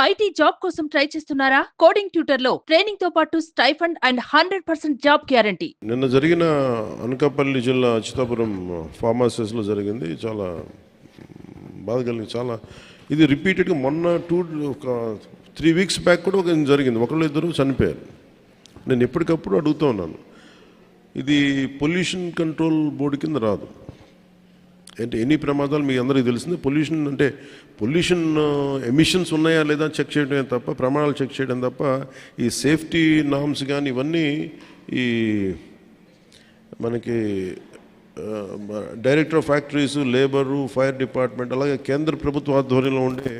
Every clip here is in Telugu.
ఐటీ జాబ్ కోసం ట్రై చేస్తున్నారా? కోడింగ్ ట్యూటర్ లో ట్రైనింగ్ తో పాటు స్టైఫండ్ అండ్ 100% జాబ్ గ్యారంటీ. నిన్న జరిగిన అనకాపల్లి జిల్లా అచ్యుతాపురం ఫార్మాసిస్లో జరిగింది. చాలా బాధ కలిగింది. చాలా ఇది రిపీటెడ్గా మొన్న ఒక 3 వీక్స్ బ్యాక్ కూడా ఒక జరిగింది. ఒకళ్ళు ఇద్దరు చనిపోయారు. నేను ఎప్పటికప్పుడు అడుగుతూ ఉన్నాను, ఇది పొల్యూషన్ కంట్రోల్ బోర్డు కింద రాదు. అంటే ఎన్ని ప్రమాదాలు మీకు అందరికీ తెలిసిందే. పొల్యూషన్ అంటే పొల్యూషన్ ఎమిషన్స్ ఉన్నాయా లేదా చెక్ చేయడమే తప్ప, ప్రమాణాలు చెక్ చేయడం తప్ప, ఈ సేఫ్టీ నామ్స్ కానీ ఇవన్నీ ఈ మనకి director of factories, labour, fire department, అలాగే కేంద్ర ప్రభుత్వ ఆధ్వర్యంలో ఉండే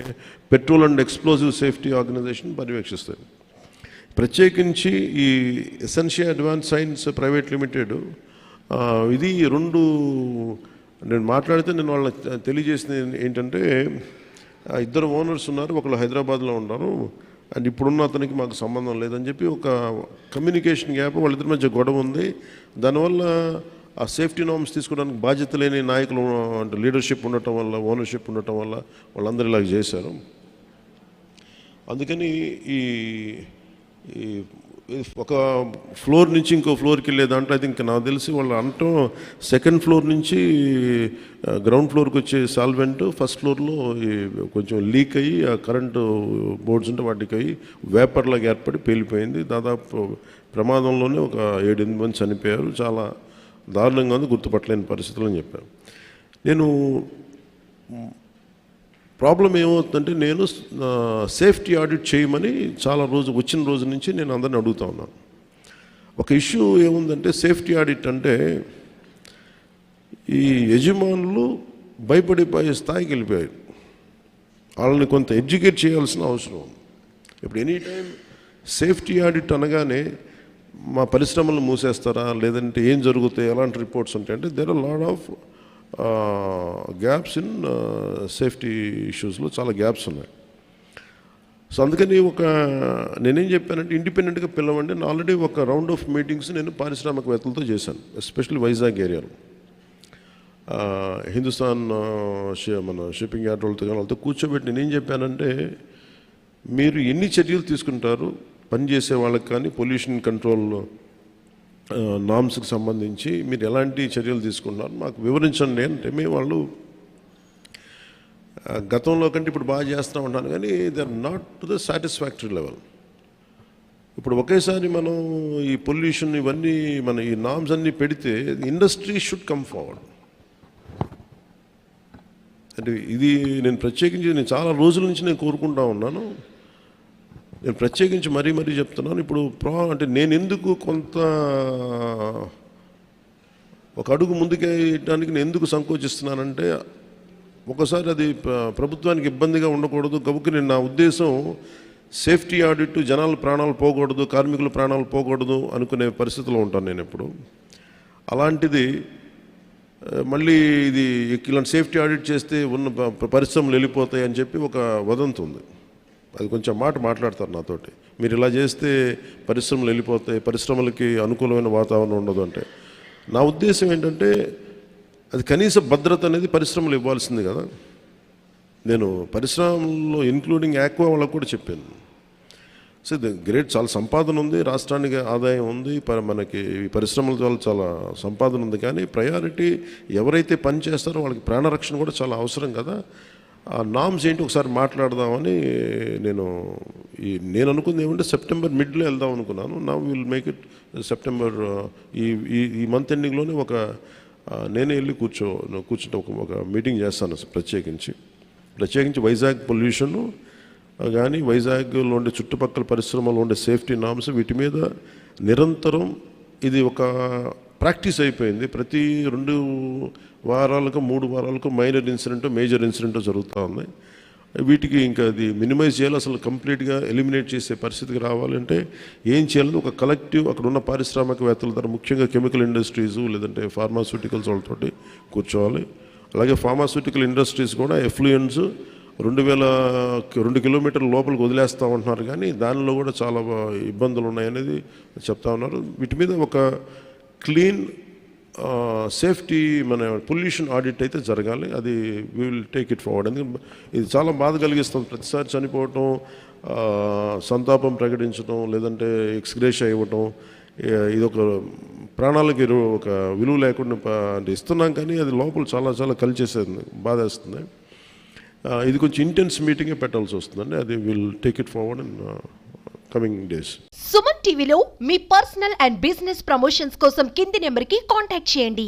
petrol and explosive safety organisation పర్యవేక్షిస్తాయి. ప్రత్యేకించి ఈ Escientia advance science private limited ఇది రెండు నేను మాట్లాడితే నేను వాళ్ళకి తెలియజేసింది ఏంటంటే, ఇద్దరు ఓనర్స్ ఉన్నారు, ఒకళ్ళు హైదరాబాద్లో ఉన్నారు అండ్ ఇప్పుడున్న అతనికి మాకు సంబంధం లేదని చెప్పి ఒక కమ్యూనికేషన్ గ్యాప్ వాళ్ళిద్దరి మధ్య గొడవ ఉంది. దానివల్ల ఆ సేఫ్టీ నార్మ్స్ తీసుకోవడానికి బాధ్యత లేని నాయకులు అంటే లీడర్షిప్ ఉండటం వల్ల, ఓనర్షిప్ ఉండటం వల్ల వాళ్ళందరూ ఇలాగ చేశారు. అందుకని ఈ ఒక ఫ్లోర్ నుంచి ఇంకో ఫ్లోర్కి వెళ్ళే దాంట్లో అయితే ఇంకా నాకు తెలిసి వాళ్ళు అంటాం సెకండ్ ఫ్లోర్ నుంచి గ్రౌండ్ ఫ్లోర్కి వచ్చే సాల్వెంట్ ఫస్ట్ ఫ్లోర్లో కొంచెం లీక్ అయ్యి ఆ కరెంటు బోర్డ్స్ ఉంటే వాటికి అయ్యి వేపర్లాగా ఏర్పడి పేలిపోయింది. దాదాపు ప్రమాదంలోనే ఒక 7-8 మంది చనిపోయారు. చాలా దారుణంగా ఉంది, గుర్తుపట్టలేని పరిస్థితులు అని చెప్పారు. నేను ప్రాబ్లం ఏమవుతుందంటే, నేను సేఫ్టీ ఆడిట్ చేయమని వచ్చిన రోజు నుంచి నేను అందరిని అడుగుతా ఉన్నాను. ఒక ఇష్యూ ఏముందంటే, సేఫ్టీ ఆడిట్ అంటే ఈ యజమానులు భయపడిపోయే స్థాయికి వెళ్ళిపోయారు. వాళ్ళని కొంత ఎడ్యుకేట్ చేయాల్సిన అవసరం ఉంది. ఇప్పుడు ఎనీ టైం సేఫ్టీ ఆడిట్ అనగానే మా పరిశ్రమలను మూసేస్తారా, లేదంటే ఏం జరుగుతాయి, ఎలాంటి రిపోర్ట్స్ ఉంటాయంటే, there are lot of gaps in safety ఇష్యూస్లో చాలా గ్యాప్స్ ఉన్నాయి. సో అందుకని నేనేం చెప్పానంటే, ఇండిపెండెంట్గా పిలవండి. నేను ఆల్రెడీ ఒక రౌండ్ ఆఫ్ మీటింగ్స్ నేను పారిశ్రామికవేత్తలతో చేశాను, ఎస్పెషల్లీ వైజాగ్ ఏరియాలో. హిందుస్థాన్ మన షిప్పింగ్ యార్డ్ వాళ్ళతో కూర్చోబెట్టి నేనేం చెప్పానంటే, మీరు ఎన్ని చర్యలు తీసుకుంటారు పనిచేసే వాళ్ళకి కానీ పొల్యూషన్ కంట్రోల్ నామ్స్కి సంబంధించి మీరు ఎలాంటి చర్యలు తీసుకుంటున్నారు మాకు వివరించండి అంటే, మేము వాళ్ళు గతంలో కంటే ఇప్పుడు బాగా చేస్తూ ఉంటాను కానీ they are not to the satisfactory level. ఇప్పుడు ఒకేసారి మనం ఈ పొల్యూషన్ ఇవన్నీ మన ఈ నామ్స్ అన్నీ పెడితే ఇండస్ట్రీ షుడ్ కమ్ ఫార్వర్డ్. అంటే ఇది నేను చాలా రోజుల నుంచి నేను కోరుకుంటా ఉన్నాను. నేను ప్రత్యేకించి మరీ చెప్తున్నాను. ఇప్పుడు అంటే నేను ఎందుకు కొంత ఒక అడుగు ముందుకేయడానికి నేను ఎందుకు సంకోచిస్తున్నానంటే, ఒకసారి అది ప్రభుత్వానికి ఇబ్బందిగా ఉండకూడదు. గబుక్కి నా ఉద్దేశం సేఫ్టీ ఆడిట్, జనాల ప్రాణాలు పోకూడదు, కార్మికుల ప్రాణాలు పోకూడదు అనుకునే పరిస్థితిలో ఉంటాను నేను ఎప్పుడు. అలాంటిది మళ్ళీ ఇలాంటి సేఫ్టీ ఆడిట్ చేస్తే ఉన్న పరిశ్రమలు వెళ్ళిపోతాయి అని చెప్పి ఒక వదంతి ఉంది. అది కొంచెం మాట్లాడతారు నాతోటి, మీరు ఇలా చేస్తే పరిశ్రమలు వెళ్ళిపోతాయి, పరిశ్రమలకి అనుకూలమైన వాతావరణం ఉండదు అంటే. నా ఉద్దేశం ఏంటంటే, అది కనీస భద్రత అనేది పరిశ్రమలు ఇవ్వాల్సింది కదా. నేను పరిశ్రమల్లో ఇంక్లూడింగ్ ఆక్వా వాళ్ళకు కూడా చెప్పాను. సో గ్రేట్, చాలా సంపాదన ఉంది, రాష్ట్రానికి ఆదాయం ఉంది, మనకి పరిశ్రమల వల్ల చాలా సంపాదన ఉంది. కానీ ప్రయారిటీ ఎవరైతే పని చేస్తారో వాళ్ళకి ప్రాణరక్షణ కూడా చాలా అవసరం కదా. ఆ నామ్స్ ఏంటి ఒకసారి మాట్లాడదామని నేను అనుకుంది ఏమంటే, సెప్టెంబర్ మిడ్లో వెళ్దాం అనుకున్నాను. నా విల్ మేక్ ఇట్ సెప్టెంబర్ ఈ మంత్ ఎండింగ్లోనే నేనే వెళ్ళి కూర్చుంటే ఒక మీటింగ్ చేస్తాను ప్రత్యేకించి వైజాగ్ పొల్యూషన్ కానీ వైజాగ్లో ఉండే చుట్టుపక్కల పరిశ్రమలో ఉండే సేఫ్టీ నామ్స్, వీటి మీద నిరంతరం ఇది ఒక ప్రాక్టీస్ అయిపోయింది. ప్రతి 2 వారాలకు 3 వారాలకు మైనర్ ఇన్సిడెంట్, మేజర్ ఇన్సిడెంట్ జరుగుతూ ఉన్నాయి. వీటికి ఇంకా అది మినిమైజ్ చేయాలి, అసలు కంప్లీట్గా ఎలిమినేట్ చేసే పరిస్థితికి రావాలంటే ఏం చేయాలి, ఒక కలెక్టివ్ అక్కడ ఉన్న పారిశ్రామికవేత్తల ద్వారా, ముఖ్యంగా కెమికల్ ఇండస్ట్రీస్ లేదంటే ఫార్మాస్యూటికల్స్ వాళ్ళతోటి కూర్చోవాలి. అలాగే ఫార్మాస్యూటికల్ ఇండస్ట్రీస్ కూడా ఎఫ్లూయెన్స్ 2 కిలోమీటర్ల లోపలికి వదిలేస్తామంటున్నారు, కానీ దానిలో కూడా చాలా ఇబ్బందులు ఉన్నాయనేది చెప్తా ఉన్నారు. వీటి మీద ఒక క్లీన్ సేఫ్టీ మన పొల్యూషన్ ఆడిట్ అయితే జరగాలి. అది we will take it forward. ఎందుకంటే ఇది చాలా బాధ కలిగిస్తుంది. ప్రతిసారి చనిపోవటం, సంతాపం ప్రకటించడం లేదంటే ఎక్స్గ్రేషియా ఇవ్వటం, ఇదొక ప్రాణాలకి ఒక విలువ లేకుండా అంటే ఇస్తున్నాం, కానీ అది లోపల చాలా చాలా కలిచేసేది, బాధేస్తుంది. ఇది కొంచెం ఇంటెన్స్ మీటింగే పెట్టాల్సి వస్తుందండి. అది will take it forward in coming days. Suman టీవీలో మీ పర్సనల్ అండ్ బిజినెస్ ప్రమోషన్స్ కోసం కింది నెంబర్కి కాంటాక్ట్ చేయండి.